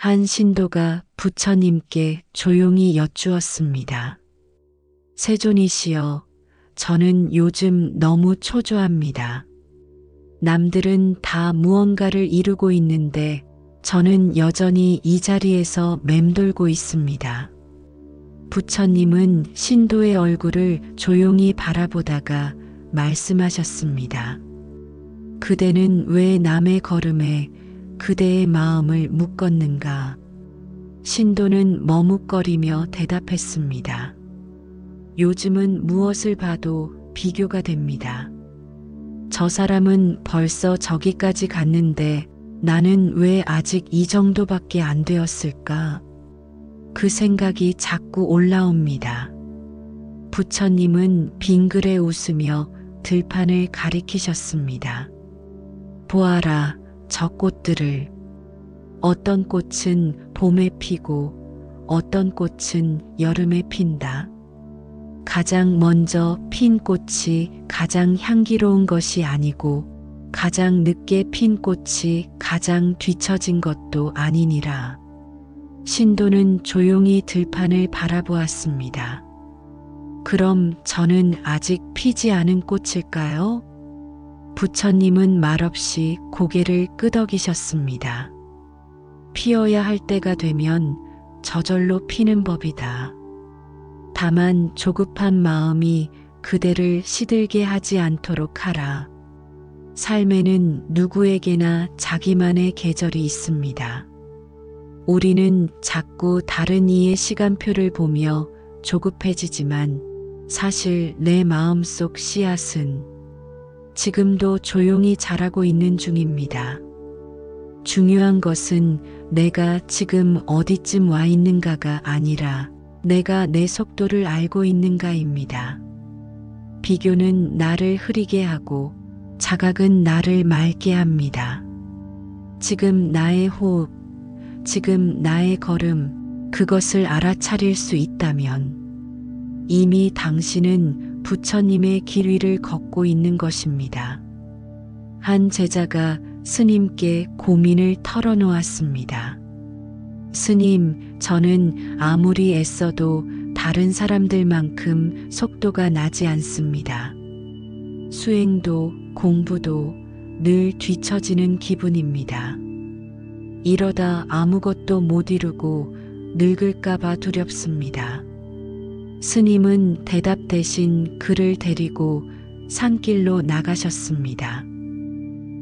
한 신도가 부처님께 조용히 여쭈었습니다. 세존이시여, 저는 요즘 너무 초조합니다. 남들은 다 무언가를 이루고 있는데 저는 여전히 이 자리에서 맴돌고 있습니다. 부처님은 신도의 얼굴을 조용히 바라보다가 말씀하셨습니다. 그대는 왜 남의 걸음에 그대의 마음을 묶었는가? 신도는 머뭇거리며 대답했습니다. 요즘은 무엇을 봐도 비교가 됩니다. 저 사람은 벌써 저기까지 갔는데 나는 왜 아직 이 정도밖에 안 되었을까? 그 생각이 자꾸 올라옵니다. 부처님은 빙그레 웃으며 들판을 가리키셨습니다. 보아라, 저 꽃들을. 어떤 꽃은 봄에 피고 어떤 꽃은 여름에 핀다. 가장 먼저 핀 꽃이 가장 향기로운 것이 아니고 가장 늦게 핀 꽃이 가장 뒤처진 것도 아니니라. 신도는 조용히 들판을 바라보았습니다. 그럼 저는 아직 피지 않은 꽃일까요? 부처님은 말없이 고개를 끄덕이셨습니다. 피어야 할 때가 되면 저절로 피는 법이다. 다만 조급한 마음이 그대를 시들게 하지 않도록 하라. 삶에는 누구에게나 자기만의 계절이 있습니다. 우리는 자꾸 다른 이의 시간표를 보며 조급해지지만 사실 내 마음속 씨앗은 지금도 조용히 자라고 있는 중입니다. 중요한 것은 내가 지금 어디쯤 와 있는가가 아니라 내가 내 속도를 알고 있는가입니다. 비교는 나를 흐리게 하고 자각은 나를 맑게 합니다. 지금 나의 호흡, 지금 나의 걸음, 그것을 알아차릴 수 있다면 이미 당신은 부처님의 길 위를 걷고 있는 것입니다. 한 제자가 스님께 고민을 털어놓았습니다. 스님, 저는 아무리 애써도 다른 사람들만큼 속도가 나지 않습니다. 수행도 공부도 늘 뒤처지는 기분입니다. 이러다 아무것도 못 이루고 늙을까봐 두렵습니다. 스님은 대답 대신 그를 데리고 산길로 나가셨습니다.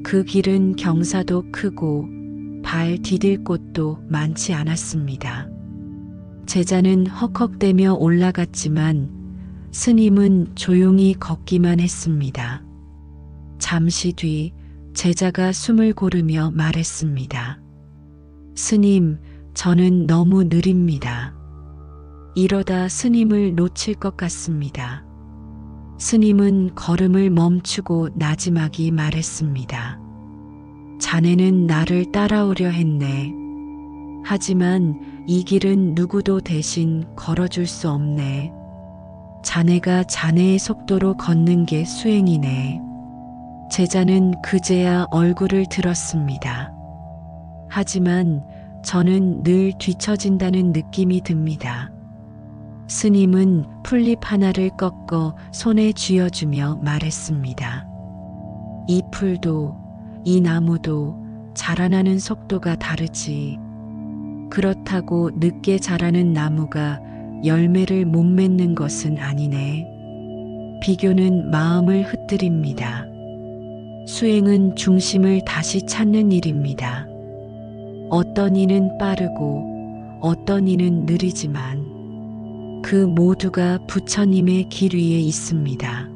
그 길은 경사도 크고 발 디딜 곳도 많지 않았습니다. 제자는 헉헉대며 올라갔지만 스님은 조용히 걷기만 했습니다. 잠시 뒤 제자가 숨을 고르며 말했습니다. 스님, 저는 너무 느립니다. 이러다 스님을 놓칠 것 같습니다. 스님은 걸음을 멈추고 나지막이 말했습니다. 자네는 나를 따라오려 했네. 하지만 이 길은 누구도 대신 걸어줄 수 없네. 자네가 자네의 속도로 걷는 게 수행이네. 제자는 그제야 얼굴을 들었습니다. 하지만 저는 늘 뒤처진다는 느낌이 듭니다. 스님은 풀잎 하나를 꺾어 손에 쥐어주며 말했습니다. 이 풀도 이 나무도 자라나는 속도가 다르지. 그렇다고 늦게 자라는 나무가 열매를 못 맺는 것은 아니네. 비교는 마음을 흩뜨립니다. 수행은 중심을 다시 찾는 일입니다. 어떤 이는 빠르고 어떤 이는 느리지만 그 모두가 부처님의 길 위에 있습니다.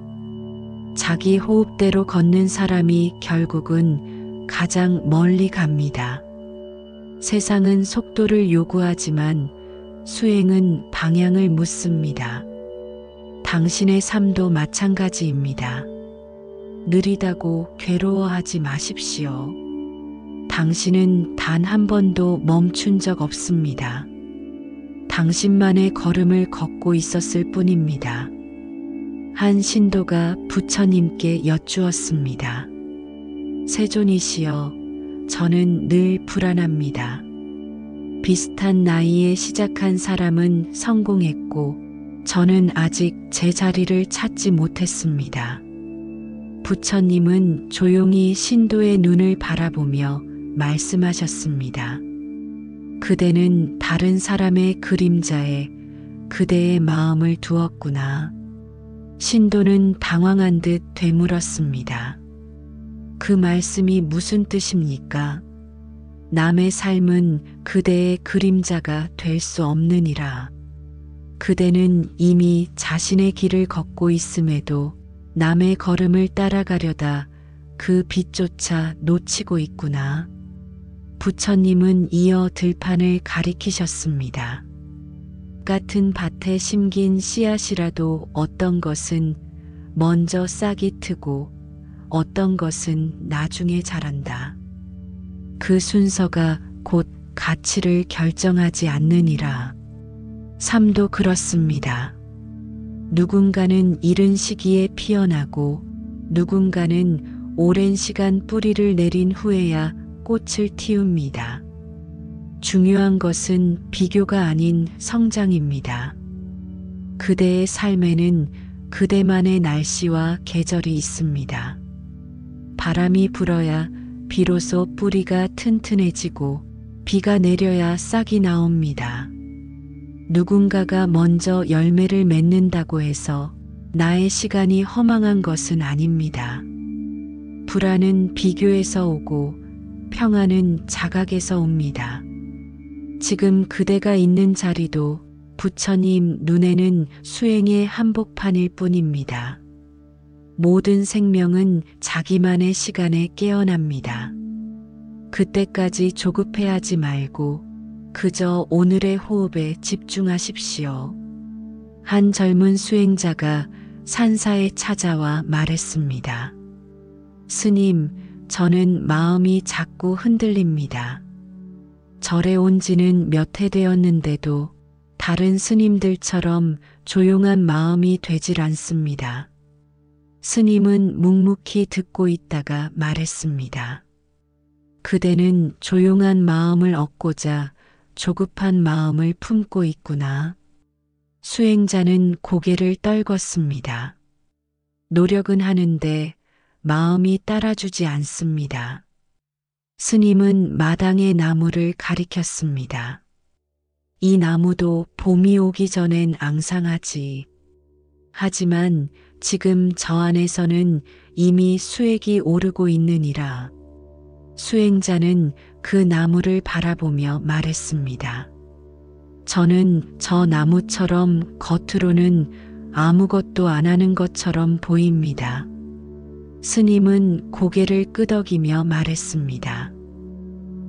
자기 호흡대로 걷는 사람이 결국은 가장 멀리 갑니다. 세상은 속도를 요구하지만 수행은 방향을 묻습니다. 당신의 삶도 마찬가지입니다. 느리다고 괴로워하지 마십시오. 당신은 단 한 번도 멈춘 적 없습니다. 당신만의 걸음을 걷고 있었을 뿐입니다. 한 신도가 부처님께 여쭈었습니다. 세존이시여, 저는 늘 불안합니다. 비슷한 나이에 시작한 사람은 성공했고 저는 아직 제 자리를 찾지 못했습니다. 부처님은 조용히 신도의 눈을 바라보며 말씀하셨습니다. 그대는 다른 사람의 그림자에 그대의 마음을 두었구나. 신도는 당황한 듯 되물었습니다. 그 말씀이 무슨 뜻입니까? 남의 삶은 그대의 그림자가 될 수 없느니라. 그대는 이미 자신의 길을 걷고 있음에도 남의 걸음을 따라가려다 그 빛조차 놓치고 있구나. 부처님은 이어 들판을 가리키셨습니다. 같은 밭에 심긴 씨앗이라도 어떤 것은 먼저 싹이 트고 어떤 것은 나중에 자란다. 그 순서가 곧 가치를 결정하지 않느니라. 삶도 그렇습니다. 누군가는 이른 시기에 피어나고 누군가는 오랜 시간 뿌리를 내린 후에야 꽃을 틔웁니다. 중요한 것은 비교가 아닌 성장입니다. 그대의 삶에는 그대만의 날씨와 계절이 있습니다. 바람이 불어야 비로소 뿌리가 튼튼해지고 비가 내려야 싹이 나옵니다. 누군가가 먼저 열매를 맺는다고 해서 나의 시간이 허망한 것은 아닙니다. 불안은 비교에서 오고 평안은 자각에서 옵니다. 지금 그대가 있는 자리도 부처님 눈에는 수행의 한복판일 뿐입니다. 모든 생명은 자기만의 시간에 깨어납니다. 그때까지 조급해하지 말고 그저 오늘의 호흡에 집중하십시오. 한 젊은 수행자가 산사에 찾아와 말했습니다. 스님, 저는 마음이 자꾸 흔들립니다. 절에 온 지는 몇 해 되었는데도 다른 스님들처럼 조용한 마음이 되질 않습니다. 스님은 묵묵히 듣고 있다가 말했습니다. 그대는 조용한 마음을 얻고자 조급한 마음을 품고 있구나. 수행자는 고개를 떨궜습니다. 노력은 하는데 마음이 따라주지 않습니다. 스님은 마당의 나무를 가리켰습니다. 이 나무도 봄이 오기 전엔 앙상하지. 하지만 지금 저 안에서는 이미 수액이 오르고 있느니라. 수행자는 그 나무를 바라보며 말했습니다. 저는 저 나무처럼 겉으로는 아무것도 안 하는 것처럼 보입니다. 스님은 고개를 끄덕이며 말했습니다.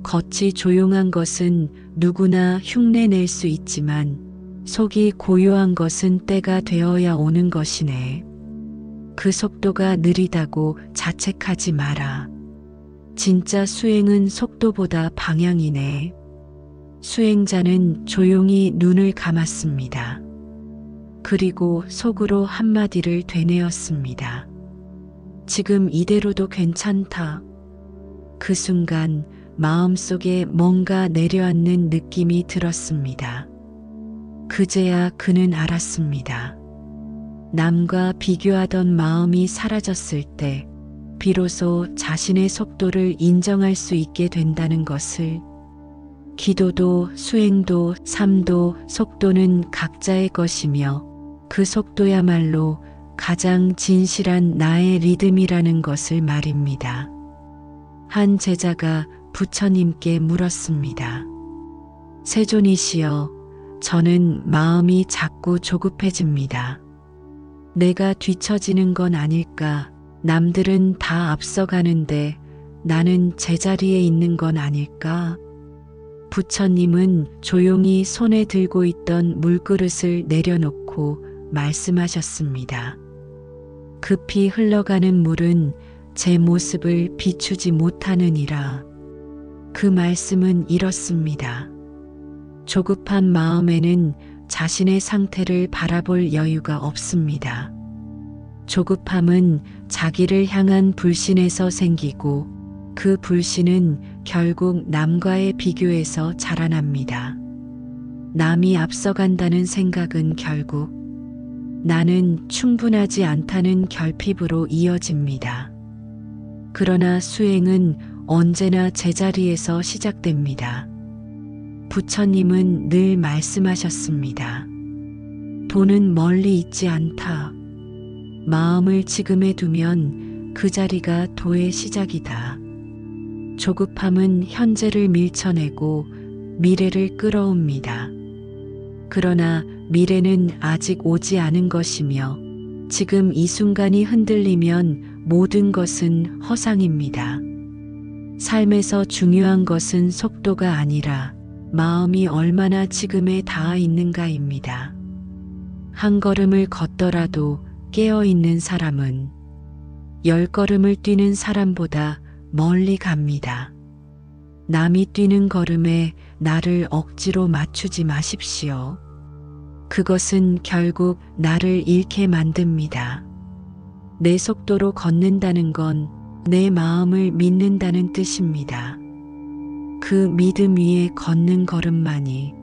겉이 조용한 것은 누구나 흉내낼 수 있지만 속이 고요한 것은 때가 되어야 오는 것이네. 그 속도가 느리다고 자책하지 마라. 진짜 수행은 속도보다 방향이네. 수행자는 조용히 눈을 감았습니다. 그리고 속으로 한마디를 되뇌었습니다. 지금 이대로도 괜찮다. 그 순간 마음속에 뭔가 내려앉는 느낌이 들었습니다. 그제야 그는 알았습니다. 남과 비교하던 마음이 사라졌을 때 비로소 자신의 속도를 인정할 수 있게 된다는 것을. 기도도 수행도 삶도 속도는 각자의 것이며 그 속도야말로 가장 진실한 나의 리듬이라는 것을 말입니다. 한 제자가 부처님께 물었습니다. 세존이시여, 저는 마음이 자꾸 조급해집니다. 내가 뒤처지는 건 아닐까? 남들은 다 앞서가는데 나는 제자리에 있는 건 아닐까? 부처님은 조용히 손에 들고 있던 물그릇을 내려놓고 말씀하셨습니다. 급히 흘러가는 물은 제 모습을 비추지 못하느니라. 그 말씀은 이렇습니다. 조급한 마음에는 자신의 상태를 바라볼 여유가 없습니다. 조급함은 자기를 향한 불신에서 생기고 그 불신은 결국 남과의 비교에서 자라납니다. 남이 앞서간다는 생각은 결국 나는 충분하지 않다는 결핍으로 이어집니다. 그러나 수행은 언제나 제자리에서 시작됩니다. 부처님은 늘 말씀하셨습니다. 도는 멀리 있지 않다. 마음을 지금에 두면 그 자리가 도의 시작이다. 조급함은 현재를 밀쳐내고 미래를 끌어옵니다. 그러나 미래는 아직 오지 않은 것이며 지금 이 순간이 흔들리면 모든 것은 허상입니다. 삶에서 중요한 것은 속도가 아니라 마음이 얼마나 지금에 닿아 있는가입니다. 한 걸음을 걷더라도 깨어있는 사람은 10걸음을 뛰는 사람보다 멀리 갑니다. 남이 뛰는 걸음에 나를 억지로 맞추지 마십시오. 그것은 결국 나를 잃게 만듭니다. 내 속도로 걷는다는 건 내 마음을 믿는다는 뜻입니다. 그 믿음 위에 걷는 걸음만이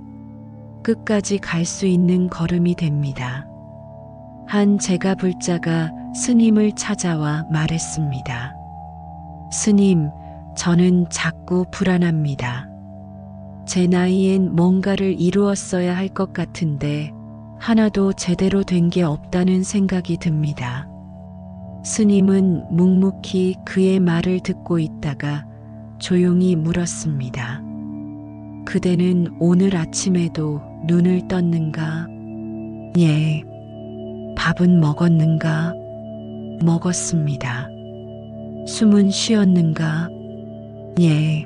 끝까지 갈 수 있는 걸음이 됩니다. 한 제가불자가 스님을 찾아와 말했습니다. 스님, 저는 자꾸 불안합니다. 제 나이엔 뭔가를 이루었어야 할 것 같은데 하나도 제대로 된 게 없다는 생각이 듭니다. 스님은 묵묵히 그의 말을 듣고 있다가 조용히 물었습니다. 그대는 오늘 아침에도 눈을 떴는가? 예. 밥은 먹었는가? 먹었습니다. 숨은 쉬었는가? 예.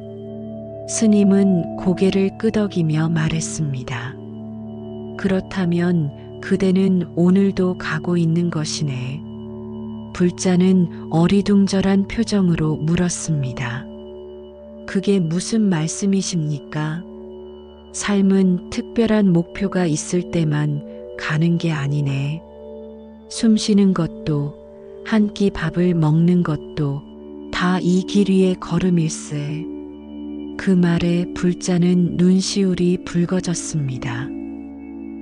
스님은 고개를 끄덕이며 말했습니다. 그렇다면 그대는 오늘도 가고 있는 것이네. 불자는 어리둥절한 표정으로 물었습니다. 그게 무슨 말씀이십니까? 삶은 특별한 목표가 있을 때만 가는 게 아니네. 숨 쉬는 것도 한 끼 밥을 먹는 것도 다 이 길 위의 걸음일세. 그 말에 불자는 눈시울이 붉어졌습니다.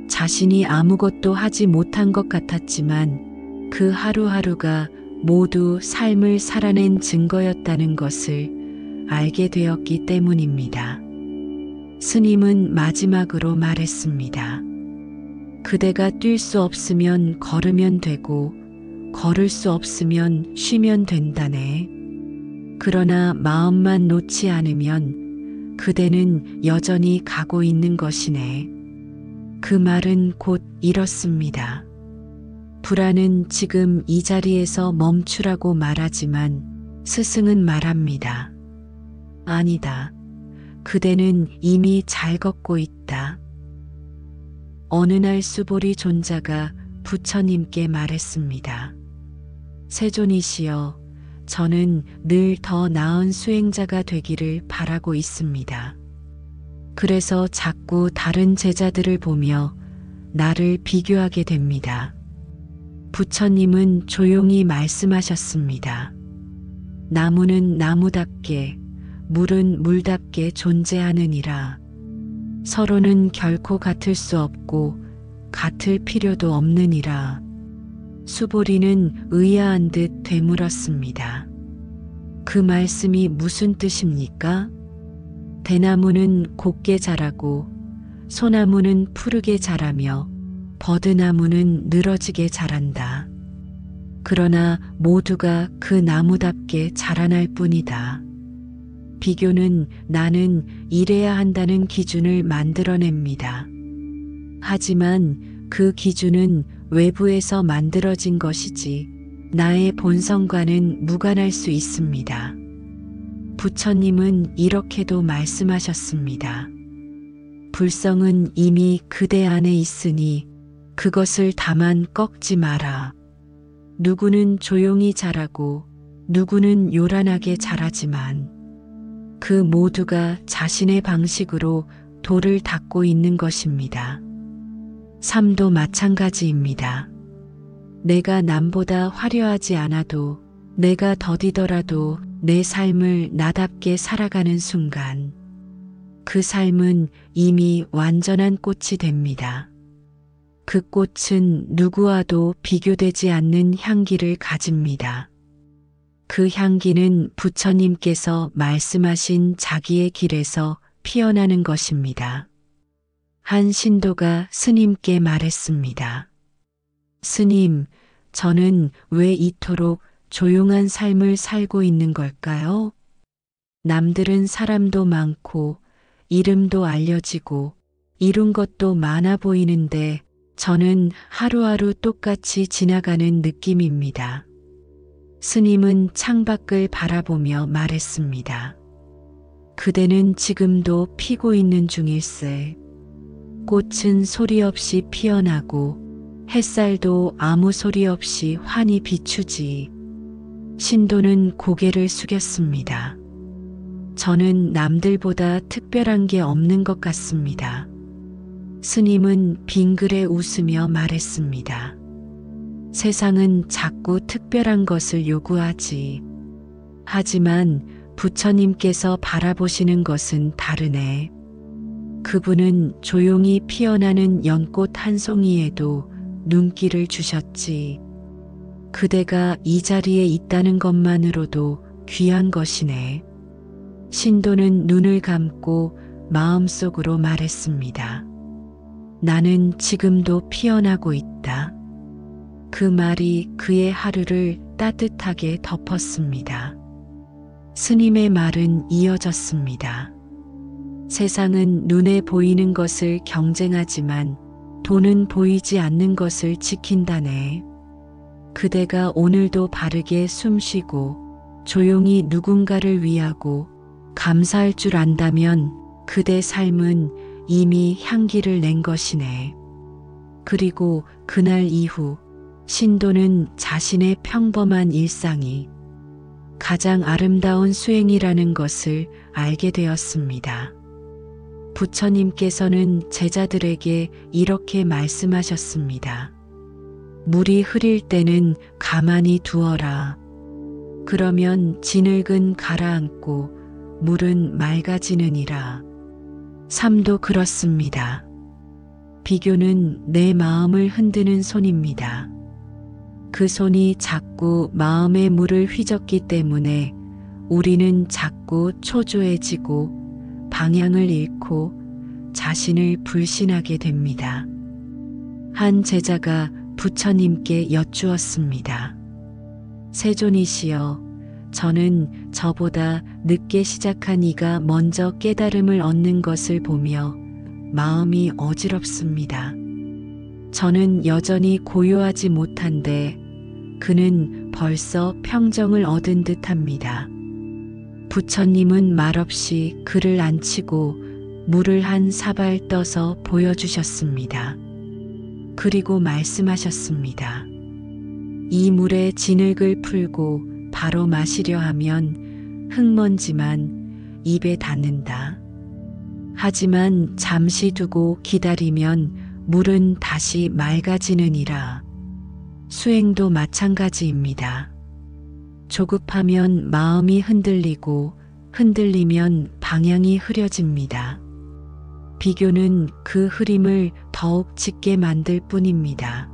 자신이 아무것도 하지 못한 것 같았지만 그 하루하루가 모두 삶을 살아낸 증거였다는 것을 알게 되었기 때문입니다. 스님은 마지막으로 말했습니다. 그대가 뛸 수 없으면 걸으면 되고 걸을 수 없으면 쉬면 된다네. 그러나 마음만 놓지 않으면 그대는 여전히 가고 있는 것이네. 그 말은 곧 이렇습니다. 불안은 지금 이 자리에서 멈추라고 말하지만 스승은 말합니다. 아니다. 그대는 이미 잘 걷고 있다. 어느 날 수보리 존자가 부처님께 말했습니다. 세존이시여, 저는 늘 더 나은 수행자가 되기를 바라고 있습니다. 그래서 자꾸 다른 제자들을 보며 나를 비교하게 됩니다. 부처님은 조용히 말씀하셨습니다. 나무는 나무답게, 물은 물답게 존재하느니라. 서로는 결코 같을 수 없고 같을 필요도 없느니라. 수보리는 의아한 듯 되물었습니다. 그 말씀이 무슨 뜻입니까? 대나무는 곱게 자라고 소나무는 푸르게 자라며 버드나무는 늘어지게 자란다. 그러나 모두가 그 나무답게 자라날 뿐이다. 비교는 나는 이래야 한다는 기준을 만들어냅니다. 하지만 그 기준은 외부에서 만들어진 것이지 나의 본성과는 무관할 수 있습니다. 부처님은 이렇게도 말씀하셨습니다. 불성은 이미 그대 안에 있으니 그것을 다만 꺾지 마라. 누구는 조용히 자라고 누구는 요란하게 자라지만 그 모두가 자신의 방식으로 도를 닦고 있는 것입니다. 삶도 마찬가지입니다. 내가 남보다 화려하지 않아도 내가 더디더라도 내 삶을 나답게 살아가는 순간 그 삶은 이미 완전한 꽃이 됩니다. 그 꽃은 누구와도 비교되지 않는 향기를 가집니다. 그 향기는 부처님께서 말씀하신 자기의 길에서 피어나는 것입니다. 한 신도가 스님께 말했습니다. 스님, 저는 왜 이토록 조용한 삶을 살고 있는 걸까요? 남들은 사람도 많고 이름도 알려지고 이룬 것도 많아 보이는데 저는 하루하루 똑같이 지나가는 느낌입니다. 스님은 창밖을 바라보며 말했습니다. 그대는 지금도 피고 있는 중일세. 꽃은 소리 없이 피어나고 햇살도 아무 소리 없이 환히 비추지. 신도는 고개를 숙였습니다. 저는 남들보다 특별한 게 없는 것 같습니다. 스님은 빙그레 웃으며 말했습니다. 세상은 자꾸 특별한 것을 요구하지. 하지만 부처님께서 바라보시는 것은 다르네. 그분은 조용히 피어나는 연꽃 한 송이에도 눈길을 주셨지. 그대가 이 자리에 있다는 것만으로도 귀한 것이네. 신도는 눈을 감고 마음속으로 말했습니다. 나는 지금도 피어나고 있다. 그 말이 그의 하루를 따뜻하게 덮었습니다. 스님의 말은 이어졌습니다. 세상은 눈에 보이는 것을 경쟁하지만 돈은 보이지 않는 것을 지킨다네. 그대가 오늘도 바르게 숨쉬고 조용히 누군가를 위하고 감사할 줄 안다면 그대 삶은 이미 향기를 낸 것이네. 그리고 그날 이후 신도는 자신의 평범한 일상이 가장 아름다운 수행이라는 것을 알게 되었습니다. 부처님께서는 제자들에게 이렇게 말씀하셨습니다. 물이 흐릴 때는 가만히 두어라. 그러면 진흙은 가라앉고 물은 맑아지느니라. 삶도 그렇습니다. 비교는 내 마음을 흔드는 손입니다. 그 손이 자꾸 마음의 물을 휘젓기 때문에 우리는 자꾸 초조해지고 방향을 잃고 자신을 불신하게 됩니다. 한 제자가 부처님께 여쭈었습니다. 세존이시여, 저는 저보다 늦게 시작한 이가 먼저 깨달음을 얻는 것을 보며 마음이 어지럽습니다. 저는 여전히 고요하지 못한데 그는 벌써 평정을 얻은 듯합니다. 부처님은 말없이 그를 앉히고 물을 한 사발 떠서 보여주셨습니다. 그리고 말씀하셨습니다. 이 물에 진흙을 풀고 바로 마시려 하면 흙먼지만 입에 닿는다. 하지만 잠시 두고 기다리면 물은 다시 맑아지느니라. 수행도 마찬가지입니다. 조급하면 마음이 흔들리고 흔들리면 방향이 흐려집니다. 비교는 그 흐림을 더욱 짙게 만들 뿐입니다.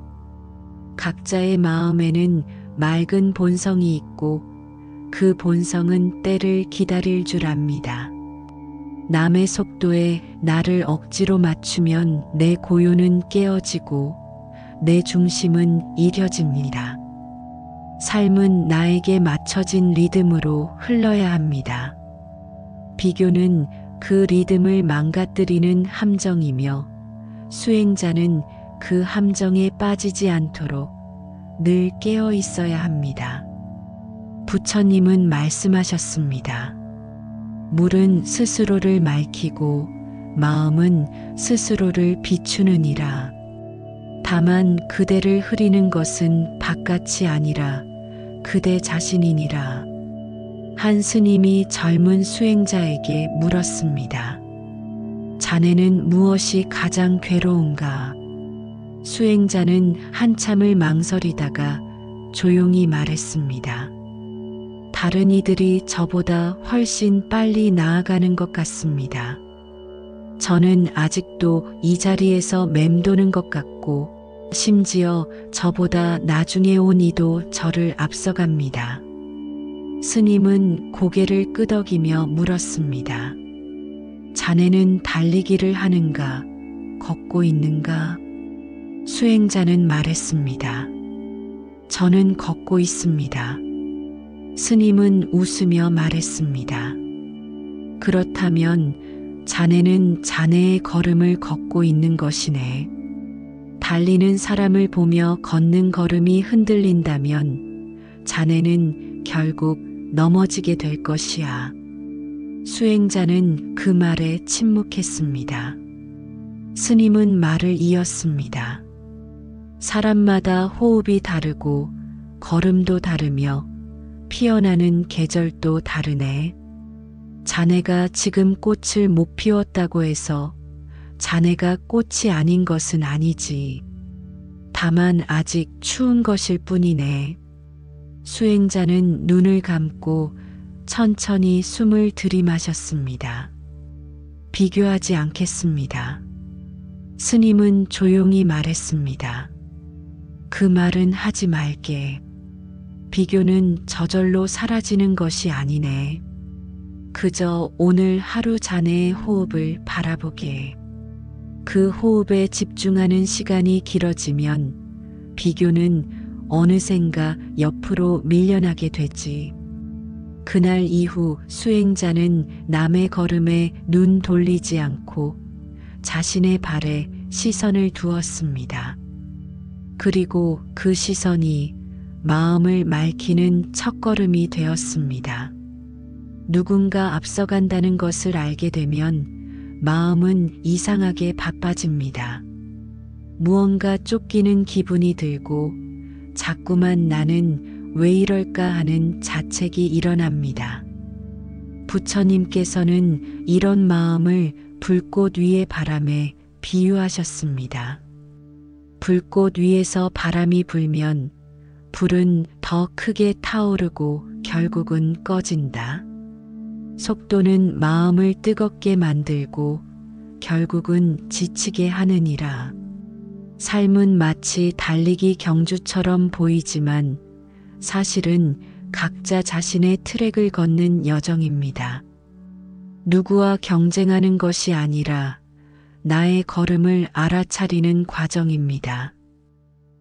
각자의 마음에는 맑은 본성이 있고 그 본성은 때를 기다릴 줄 압니다. 남의 속도에 나를 억지로 맞추면 내 고요는 깨어지고 내 중심은 이려집니다. 삶은 나에게 맞춰진 리듬으로 흘러야 합니다. 비교는 그 리듬을 망가뜨리는 함정이며 수행자는 그 함정에 빠지지 않도록 늘 깨어 있어야 합니다. 부처님은 말씀하셨습니다. 물은 스스로를 맑히고 마음은 스스로를 비추느니라. 다만 그대를 흐리는 것은 바깥이 아니라 그대 자신이니라. 한 스님이 젊은 수행자에게 물었습니다. 자네는 무엇이 가장 괴로운가? 수행자는 한참을 망설이다가 조용히 말했습니다. 다른 이들이 저보다 훨씬 빨리 나아가는 것 같습니다. 저는 아직도 이 자리에서 맴도는 것 같고, 심지어 저보다 나중에 온 이도 저를 앞서갑니다. 스님은 고개를 끄덕이며 물었습니다. 자네는 달리기를 하는가, 걷고 있는가? 수행자는 말했습니다. 저는 걷고 있습니다. 스님은 웃으며 말했습니다. 그렇다면 자네는 자네의 걸음을 걷고 있는 것이네. 달리는 사람을 보며 걷는 걸음이 흔들린다면 자네는 결국 넘어지게 될 것이야. 수행자는 그 말에 침묵했습니다. 스님은 말을 이었습니다. 사람마다 호흡이 다르고 걸음도 다르며 피어나는 계절도 다르네. 자네가 지금 꽃을 못 피웠다고 해서 자네가 꽃이 아닌 것은 아니지. 다만 아직 추운 것일 뿐이네. 수행자는 눈을 감고 천천히 숨을 들이마셨습니다. 비교하지 않겠습니다. 스님은 조용히 말했습니다. 그 말은 하지 말게. 비교는 저절로 사라지는 것이 아니네. 그저 오늘 하루 자네의 호흡을 바라보게. 그 호흡에 집중하는 시간이 길어지면 비교는 어느샌가 옆으로 밀려나게 되지. 그날 이후 수행자는 남의 걸음에 눈 돌리지 않고 자신의 발에 시선을 두었습니다. 그리고 그 시선이 마음을 맑히는 첫걸음이 되었습니다. 누군가 앞서간다는 것을 알게 되면 마음은 이상하게 바빠집니다. 무언가 쫓기는 기분이 들고 자꾸만 나는 왜 이럴까 하는 자책이 일어납니다. 부처님께서는 이런 마음을 불꽃 위의 바람에 비유하셨습니다. 불꽃 위에서 바람이 불면 불은 더 크게 타오르고 결국은 꺼진다. 속도는 마음을 뜨겁게 만들고 결국은 지치게 하느니라. 삶은 마치 달리기 경주처럼 보이지만 사실은 각자 자신의 트랙을 걷는 여정입니다. 누구와 경쟁하는 것이 아니라 나의 걸음을 알아차리는 과정입니다.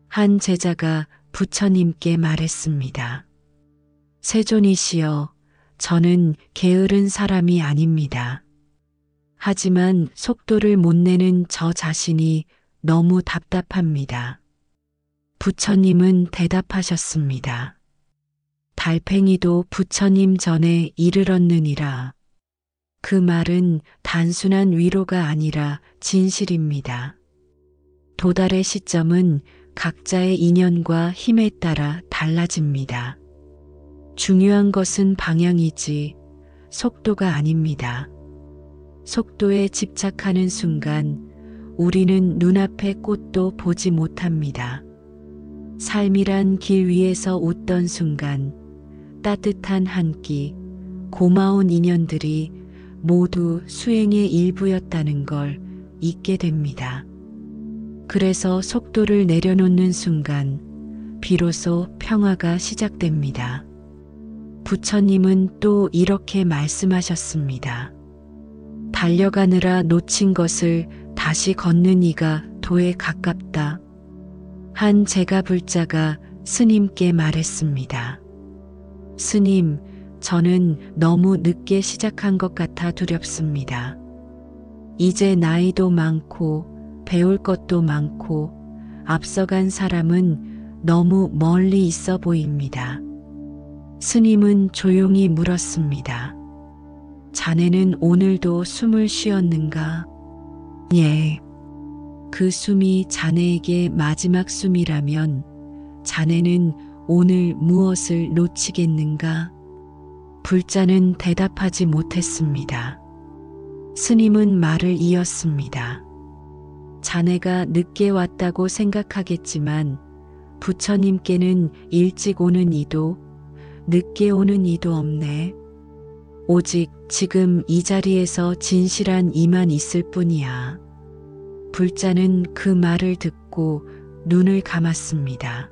한 제자가 부처님께 말했습니다. 세존이시여, 저는 게으른 사람이 아닙니다. 하지만 속도를 못 내는 저 자신이 너무 답답합니다. 부처님은 대답하셨습니다. 달팽이도 부처님 전에 이르렀느니라. 그 말은 단순한 위로가 아니라 진실입니다. 도달의 시점은 각자의 인연과 힘에 따라 달라집니다. 중요한 것은 방향이지 속도가 아닙니다. 속도에 집착하는 순간 우리는 눈앞의 꽃도 보지 못합니다. 삶이란 길 위에서 웃던 순간 따뜻한 한 끼, 고마운 인연들이 모두 수행의 일부였다는 걸 잊게 됩니다. 그래서 속도를 내려놓는 순간 비로소 평화가 시작됩니다. 부처님은 또 이렇게 말씀하셨습니다. 달려가느라 놓친 것을 다시 걷는 이가 도에 가깝다. 한 제가불자가 스님께 말했습니다. 스님, 저는 너무 늦게 시작한 것 같아 두렵습니다. 이제 나이도 많고 배울 것도 많고 앞서간 사람은 너무 멀리 있어 보입니다. 스님은 조용히 물었습니다. 자네는 오늘도 숨을 쉬었는가? 예. 그 숨이 자네에게 마지막 숨이라면 자네는 오늘 무엇을 놓치겠는가? 불자는 대답하지 못했습니다. 스님은 말을 이었습니다. 자네가 늦게 왔다고 생각하겠지만 부처님께는 일찍 오는 이도 늦게 오는 이도 없네. 오직 지금 이 자리에서 진실한 이만 있을 뿐이야. 불자는 그 말을 듣고 눈을 감았습니다.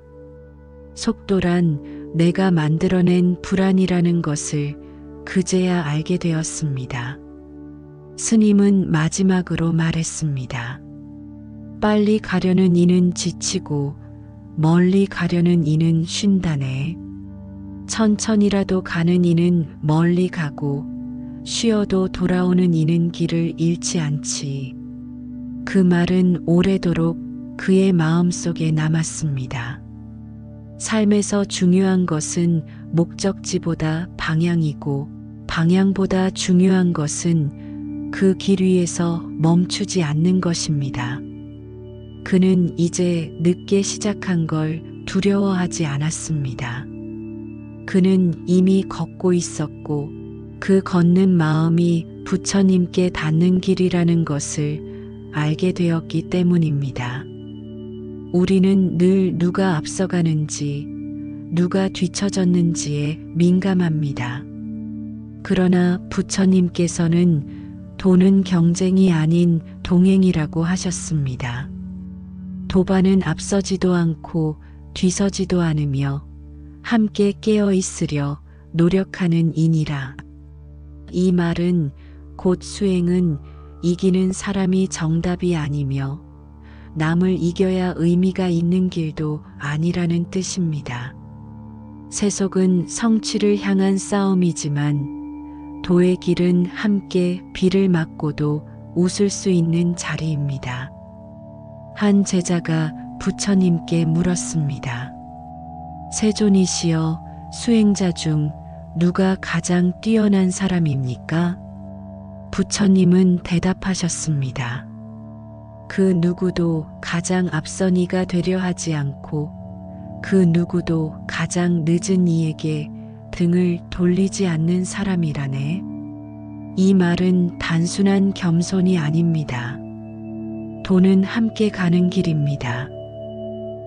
속도란 내가 만들어낸 불안이라는 것을 그제야 알게 되었습니다. 스님은 마지막으로 말했습니다. 빨리 가려는 이는 지치고 멀리 가려는 이는 쉰다네. 천천히라도 가는 이는 멀리 가고 쉬어도 돌아오는 이는 길을 잃지 않지. 그 말은 오래도록 그의 마음속에 남았습니다. 삶에서 중요한 것은 목적지보다 방향이고 방향보다 중요한 것은 그 길 위에서 멈추지 않는 것입니다. 그는 이제 늦게 시작한 걸 두려워하지 않았습니다. 그는 이미 걷고 있었고 그 걷는 마음이 부처님께 닿는 길이라는 것을 알게 되었기 때문입니다. 우리는 늘 누가 앞서가는지, 누가 뒤처졌는지에 민감합니다. 그러나 부처님께서는 도는 경쟁이 아닌 동행이라고 하셨습니다. 도반은 앞서지도 않고 뒤서지도 않으며 함께 깨어 있으려 노력하는 이니라. 이 말은 곧 수행은 이기는 사람이 정답이 아니며 남을 이겨야 의미가 있는 길도 아니라는 뜻입니다. 세속은 성취를 향한 싸움이지만 도의 길은 함께 비를 맞고도 웃을 수 있는 자리입니다. 한 제자가 부처님께 물었습니다. 세존이시여, 수행자 중 누가 가장 뛰어난 사람입니까? 부처님은 대답하셨습니다. 그 누구도 가장 앞선 이가 되려 하지 않고 그 누구도 가장 늦은 이에게 등을 돌리지 않는 사람이라네. 이 말은 단순한 겸손이 아닙니다. 도는 함께 가는 길입니다.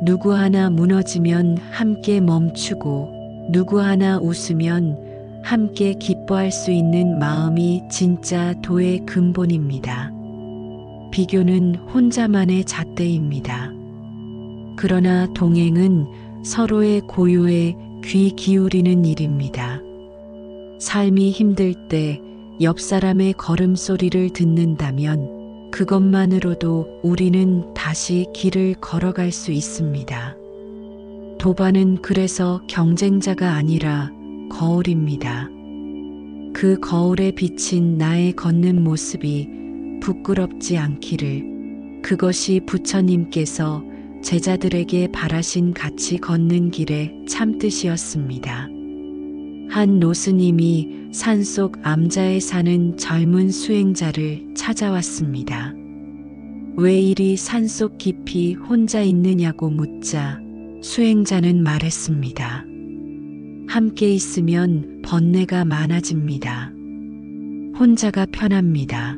누구 하나 무너지면 함께 멈추고 누구 하나 웃으면 함께 기뻐할 수 있는 마음이 진짜 도의 근본입니다. 비교는 혼자만의 잣대입니다. 그러나 동행은 서로의 고요에 귀 기울이는 일입니다. 삶이 힘들 때 옆 사람의 걸음소리를 듣는다면 그것만으로도 우리는 다시 길을 걸어갈 수 있습니다. 도반은 그래서 경쟁자가 아니라 거울입니다. 그 거울에 비친 나의 걷는 모습이 부끄럽지 않기를, 그것이 부처님께서 제자들에게 바라신 같이 걷는 길의 참뜻이었습니다. 한 노스님이 산속 암자에 사는 젊은 수행자를 찾아왔습니다. 왜 이리 산속 깊이 혼자 있느냐고 묻자 수행자는 말했습니다. 함께 있으면 번뇌가 많아집니다. 혼자가 편합니다.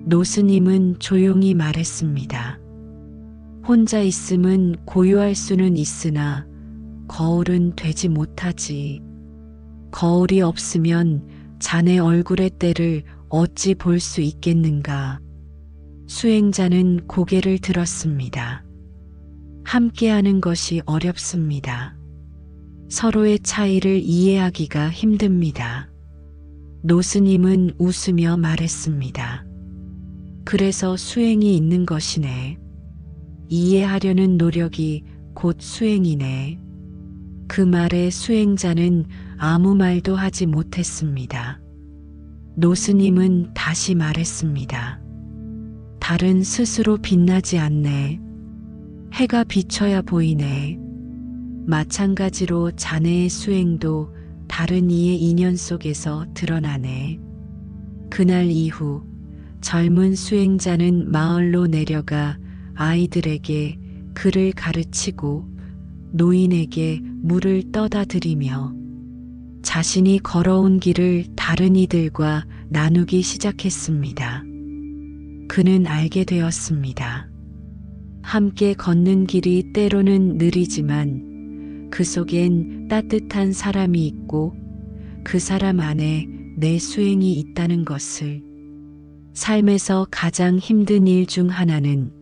노스님은 조용히 말했습니다. 혼자 있음은 고요할 수는 있으나 거울은 되지 못하지. 거울이 없으면 자네 얼굴의 때를 어찌 볼 수 있겠는가. 수행자는 고개를 들었습니다. 함께하는 것이 어렵습니다. 서로의 차이를 이해하기가 힘듭니다. 노스님은 웃으며 말했습니다. 그래서 수행이 있는 것이네. 이해하려는 노력이 곧 수행이네. 그 말에 수행자는 아무 말도 하지 못했습니다. 노스님은 다시 말했습니다. 달은 스스로 빛나지 않네. 해가 비춰야 보이네. 마찬가지로 자네의 수행도 다른 이의 인연 속에서 드러나네. 그날 이후 젊은 수행자는 마을로 내려가 아이들에게 글을 가르치고 노인에게 물을 떠다 드리며 자신이 걸어온 길을 다른 이들과 나누기 시작했습니다. 그는 알게 되었습니다. 함께 걷는 길이 때로는 느리지만 그 속엔 따뜻한 사람이 있고 그 사람 안에 내 수행이 있다는 것을. 삶에서 가장 힘든 일 중 하나는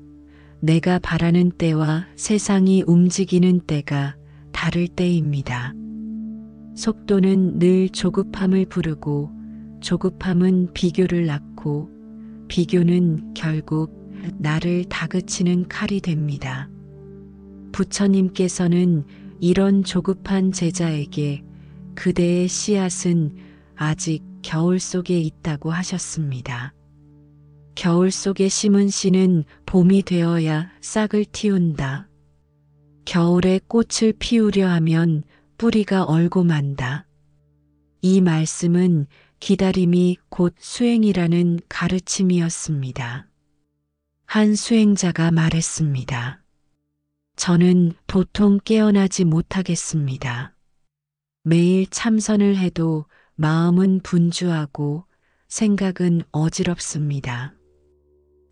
내가 바라는 때와 세상이 움직이는 때가 다를 때입니다. 속도는 늘 조급함을 부르고 조급함은 비교를 낳고 비교는 결국 나를 다그치는 칼이 됩니다. 부처님께서는 이런 조급한 제자에게 그대의 씨앗은 아직 겨울 속에 있다고 하셨습니다. 겨울 속에 심은 씨는 봄이 되어야 싹을 틔운다. 겨울에 꽃을 피우려 하면 뿌리가 얼고 만다. 이 말씀은 기다림이 곧 수행이라는 가르침이었습니다. 한 수행자가 말했습니다. 저는 도통 깨어나지 못하겠습니다. 매일 참선을 해도 마음은 분주하고 생각은 어지럽습니다.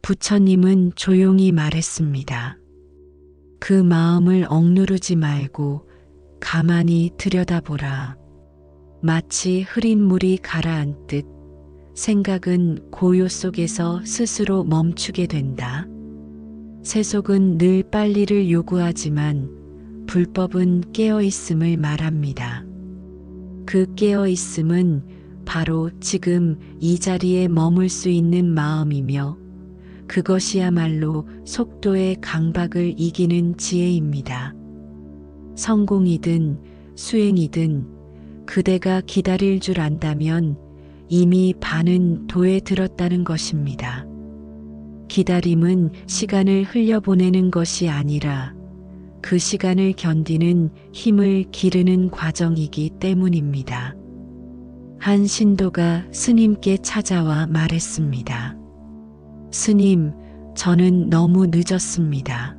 부처님은 조용히 말했습니다. 그 마음을 억누르지 말고 가만히 들여다보라. 마치 흐린 물이 가라앉듯 생각은 고요 속에서 스스로 멈추게 된다. 세속은 늘 빨리를 요구하지만 불법은 깨어있음을 말합니다. 그 깨어있음은 바로 지금 이 자리에 머물 수 있는 마음이며 그것이야말로 속도의 강박을 이기는 지혜입니다. 성공이든 수행이든 그대가 기다릴 줄 안다면 이미 반은 도에 들었다는 것입니다. 기다림은 시간을 흘려보내는 것이 아니라 그 시간을 견디는 힘을 기르는 과정이기 때문입니다. 한 신도가 스님께 찾아와 말했습니다. 스님, 저는 너무 늦었습니다.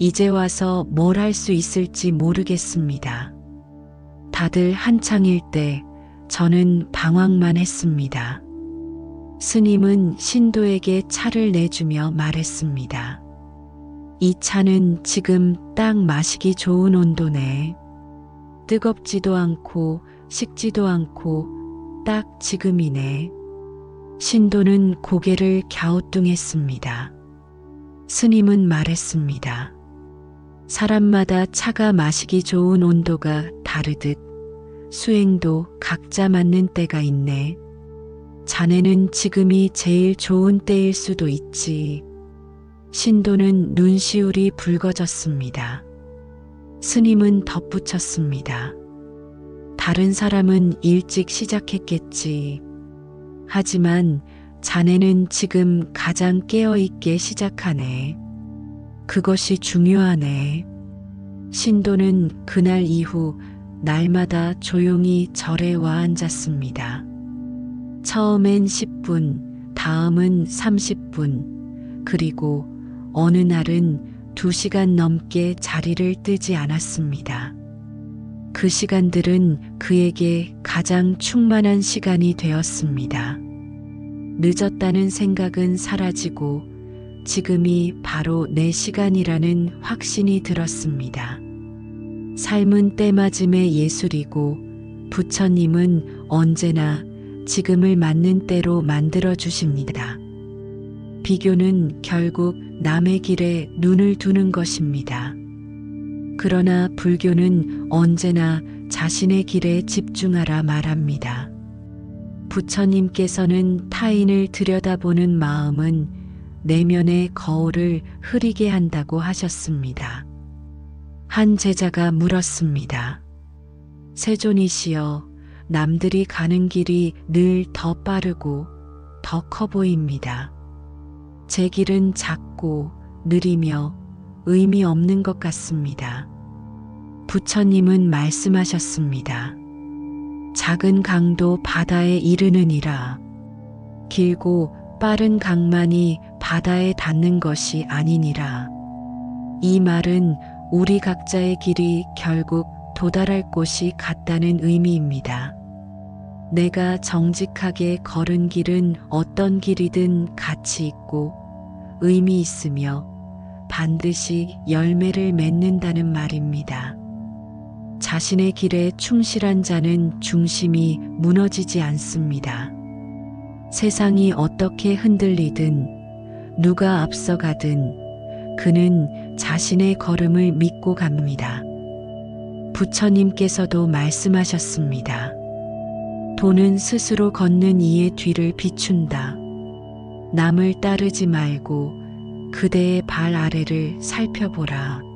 이제 와서 뭘 할 수 있을지 모르겠습니다. 다들 한창일 때 저는 방황만 했습니다. 스님은 신도에게 차를 내주며 말했습니다. 이 차는 지금 딱 마시기 좋은 온도네. 뜨겁지도 않고 식지도 않고 딱 지금이네. 신도는 고개를 갸우뚱했습니다. 스님은 말했습니다. 사람마다 차가 마시기 좋은 온도가 다르듯 수행도 각자 맞는 때가 있네. 자네는 지금이 제일 좋은 때일 수도 있지. 신도는 눈시울이 붉어졌습니다. 스님은 덧붙였습니다. 다른 사람은 일찍 시작했겠지. 하지만 자네는 지금 가장 깨어있게 시작하네. 그것이 중요하네. 신도는 그날 이후 날마다 조용히 절에 와 앉았습니다. 처음엔 10분, 다음은 30분, 그리고 어느 날은 2시간 넘게 자리를 뜨지 않았습니다. 그 시간들은 그에게 가장 충만한 시간이 되었습니다. 늦었다는 생각은 사라지고 지금이 바로 내 시간이라는 확신이 들었습니다. 삶은 때맞음의 예술이고 부처님은 언제나 지금을 맞는 때로 만들어 주십니다. 비교는 결국 남의 길에 눈을 두는 것입니다. 그러나 불교는 언제나 자신의 길에 집중하라 말합니다. 부처님께서는 타인을 들여다보는 마음은 내면의 거울을 흐리게 한다고 하셨습니다. 한 제자가 물었습니다. 세존이시여, 남들이 가는 길이 늘 더 빠르고 더 커 보입니다. 제 길은 작고 느리며 의미 없는 것 같습니다. 부처님은 말씀하셨습니다. 작은 강도 바다에 이르느니라. 길고 빠른 강만이 바다에 닿는 것이 아니니라. 이 말은 우리 각자의 길이 결국 도달할 곳이 같다는 의미입니다. 내가 정직하게 걸은 길은 어떤 길이든 가치 있고 의미 있으며 반드시 열매를 맺는다는 말입니다. 자신의 길에 충실한 자는 중심이 무너지지 않습니다. 세상이 어떻게 흔들리든 누가 앞서가든 그는 자신의 걸음을 믿고 갑니다. 부처님께서도 말씀하셨습니다. 도는 스스로 걷는 이의 뒤를 비춘다. 남을 따르지 말고 그대의 발 아래를 살펴보라.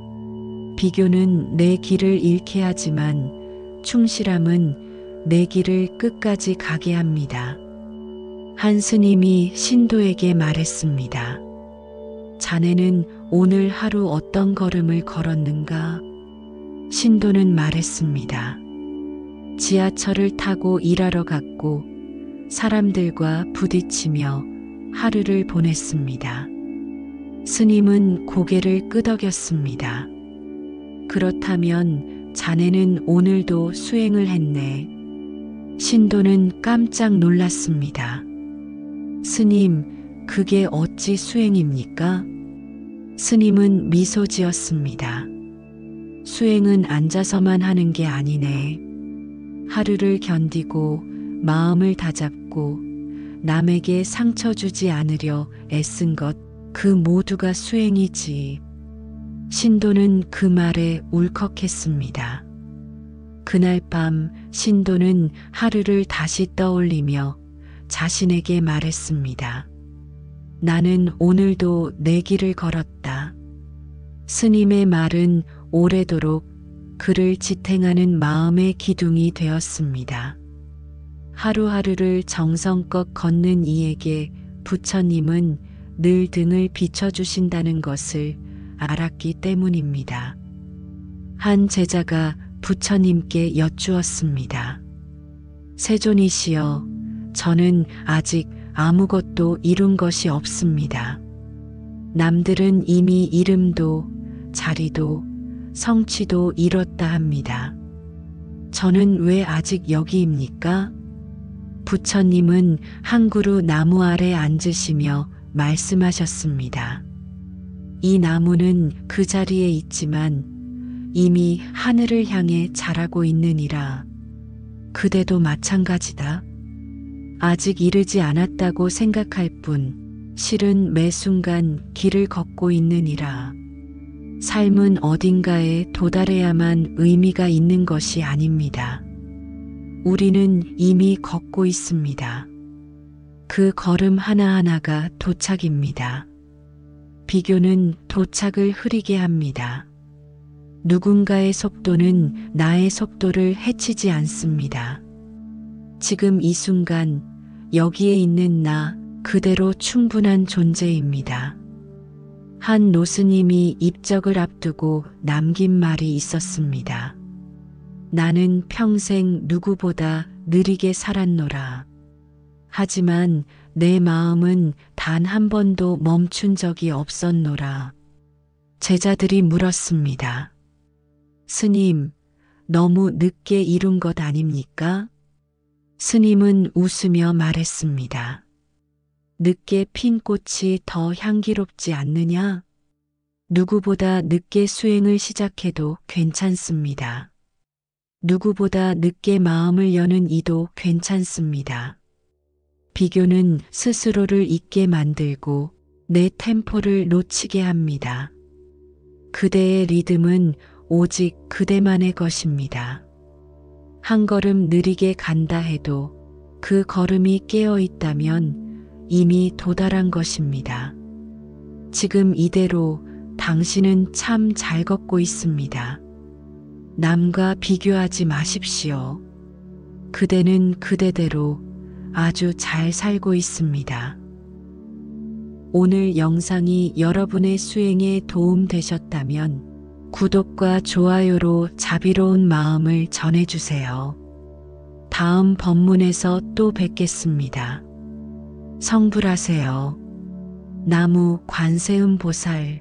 비교는 내 길을 잃게 하지만 충실함은 내 길을 끝까지 가게 합니다. 한 스님이 신도에게 말했습니다. 자네는 오늘 하루 어떤 걸음을 걸었는가? 신도는 말했습니다. 지하철을 타고 일하러 갔고 사람들과 부딪히며 하루를 보냈습니다. 스님은 고개를 끄덕였습니다. 그렇다면 자네는 오늘도 수행을 했네. 신도는 깜짝 놀랐습니다. 스님, 그게 어찌 수행입니까? 스님은 미소 지었습니다. 수행은 앉아서만 하는 게 아니네. 하루를 견디고 마음을 다잡고 남에게 상처 주지 않으려 애쓴 것, 그 모두가 수행이지. 신도는 그 말에 울컥했습니다. 그날 밤 신도는 하루를 다시 떠올리며 자신에게 말했습니다. 나는 오늘도 내 길을 걸었다. 스님의 말은 오래도록 그를 지탱하는 마음의 기둥이 되었습니다. 하루하루를 정성껏 걷는 이에게 부처님은 늘 등을 비춰주신다는 것을 알았기 때문입니다. 한 제자가 부처님께 여쭈었습니다. 세존이시여, 저는 아직 아무것도 이룬 것이 없습니다. 남들은 이미 이름도 자리도 성취도 이뤘다 합니다. 저는 왜 아직 여기입니까? 부처님은 한 그루 나무 아래 앉으시며 말씀하셨습니다. 이 나무는 그 자리에 있지만 이미 하늘을 향해 자라고 있느니라. 그대도 마찬가지다. 아직 이르지 않았다고 생각할 뿐 실은 매 순간 길을 걷고 있느니라. 삶은 어딘가에 도달해야만 의미가 있는 것이 아닙니다. 우리는 이미 걷고 있습니다. 그 걸음 하나하나가 도착입니다. 비교는 도착을 흐리게 합니다. 누군가의 속도는 나의 속도를 해치지 않습니다. 지금 이 순간 여기에 있는 나 그대로 충분한 존재입니다. 한 노스님이 입적을 앞두고 남긴 말이 있었습니다. 나는 평생 누구보다 느리게 살았노라. 하지만 내 마음은 단 한 번도 멈춘 적이 없었노라. 제자들이 물었습니다. 스님, 너무 늦게 이룬 것 아닙니까? 스님은 웃으며 말했습니다. 늦게 핀 꽃이 더 향기롭지 않느냐? 누구보다 늦게 수행을 시작해도 괜찮습니다. 누구보다 늦게 마음을 여는 이도 괜찮습니다. 비교는 스스로를 잊게 만들고 내 템포를 놓치게 합니다. 그대의 리듬은 오직 그대만의 것입니다. 한 걸음 느리게 간다 해도 그 걸음이 깨어 있다면 이미 도달한 것입니다. 지금 이대로 당신은 참 잘 걷고 있습니다. 남과 비교하지 마십시오. 그대는 그대대로 아주 잘 살고 있습니다. 오늘 영상이 여러분의 수행에 도움 되셨다면 구독과 좋아요로 자비로운 마음을 전해주세요. 다음 법문에서 또 뵙겠습니다. 성불하세요. 나무 관세음보살